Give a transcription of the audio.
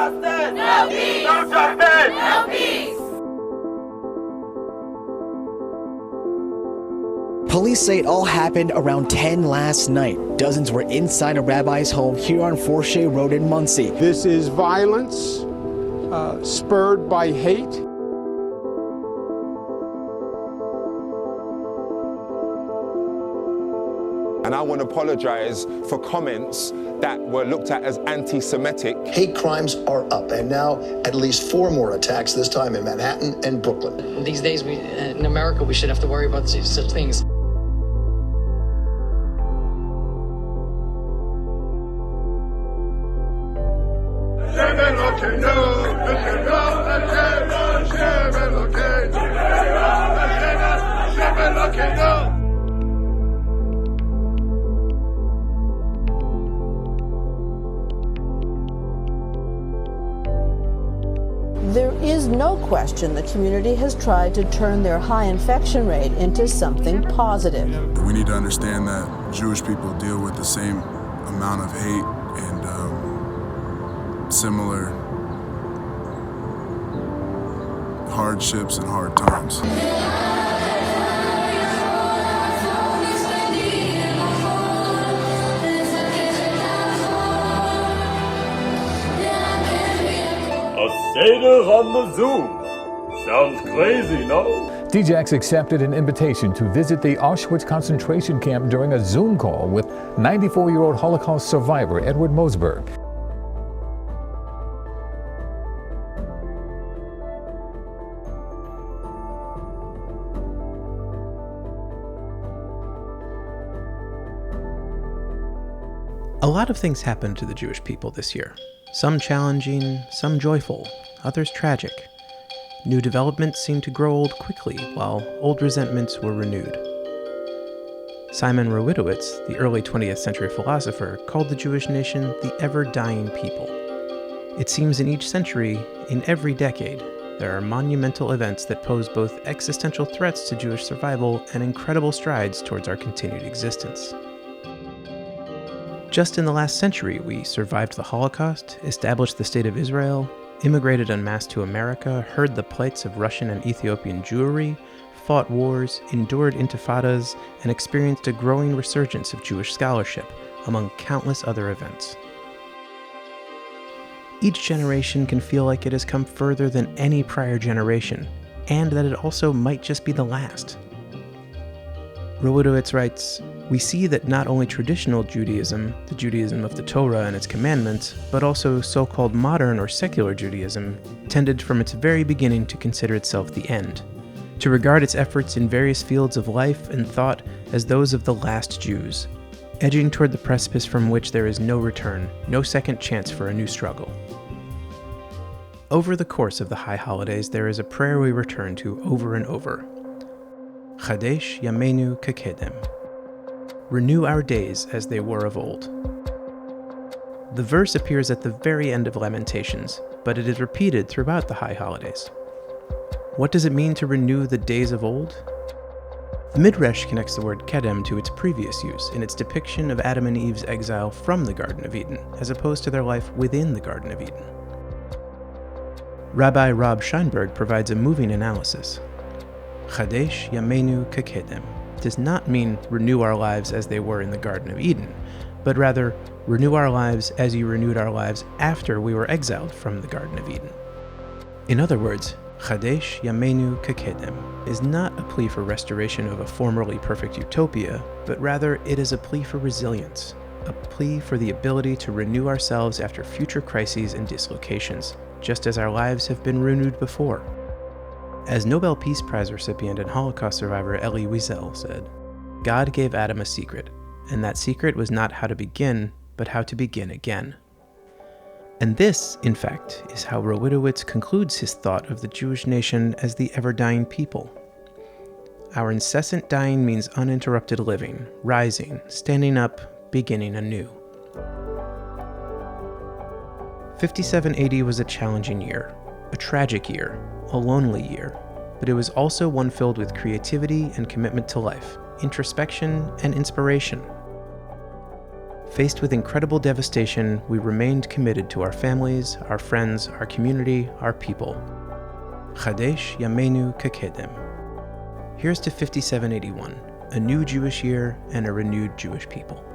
justice! No peace! No justice! No peace! Police say it all happened around 10 last night. Dozens were inside a rabbi's home here on Forshey Road in Muncie. This is violence spurred by hate. And I want to apologize for comments that were looked at as anti-Semitic. Hate crimes are up, and now at least 4 more attacks, this time in Manhattan and Brooklyn. These days, in America, we should have to worry about such things. There is no question the community has tried to turn their high infection rate into something positive. We need to understand that Jewish people deal with the same amount of hate and similar hardships and hard times. A Seder on the Zoom. Sounds crazy, no? DJX accepted an invitation to visit the Auschwitz concentration camp during a Zoom call with 94-year-old Holocaust survivor Edward Mosberg. A lot of things happened to the Jewish people this year. Some challenging, some joyful, others tragic. New developments seemed to grow old quickly, while old resentments were renewed. Simon Rowitowitz, the early 20th century philosopher, called the Jewish nation the ever-dying people. It seems in each century, in every decade, there are monumental events that pose both existential threats to Jewish survival and incredible strides towards our continued existence. Just in the last century, we survived the Holocaust, established the State of Israel, immigrated en masse to America, heard the plights of Russian and Ethiopian Jewry, fought wars, endured intifadas, and experienced a growing resurgence of Jewish scholarship, among countless other events. Each generation can feel like it has come further than any prior generation, and that it also might just be the last. Rowitowitz writes, "We see that not only traditional Judaism, the Judaism of the Torah and its commandments, but also so-called modern or secular Judaism, tended from its very beginning to consider itself the end, to regard its efforts in various fields of life and thought as those of the last Jews, edging toward the precipice from which there is no return, no second chance for a new struggle." Over the course of the high holidays, there is a prayer we return to over and over. Chadesh Yameinu Kekedem. Renew our days as they were of old. The verse appears at the very end of Lamentations, but it is repeated throughout the high holidays. What does it mean to renew the days of old? The Midrash connects the word kedem to its previous use in its depiction of Adam and Eve's exile from the Garden of Eden, as opposed to their life within the Garden of Eden. Rabbi Rob Scheinberg provides a moving analysis. Chadesh Yameinu Kekedem does not mean renew our lives as they were in the Garden of Eden, but rather renew our lives as you renewed our lives after we were exiled from the Garden of Eden. In other words, Chadesh Yameinu Kekedem is not a plea for restoration of a formerly perfect utopia, but rather it is a plea for resilience, a plea for the ability to renew ourselves after future crises and dislocations, just as our lives have been renewed before. As Nobel Peace Prize recipient and Holocaust survivor Elie Wiesel said, God gave Adam a secret, and that secret was not how to begin, but how to begin again. And this, in fact, is how Rowitowitz concludes his thought of the Jewish nation as the ever-dying people. Our incessant dying means uninterrupted living, rising, standing up, beginning anew. 57 AD was a challenging year, a tragic year, a lonely year, but it was also one filled with creativity and commitment to life, introspection and inspiration. Faced with incredible devastation, we remained committed to our families, our friends, our community, our people. Chadesh Yameinu Kakedem. Here's to 5781, a new Jewish year and a renewed Jewish people.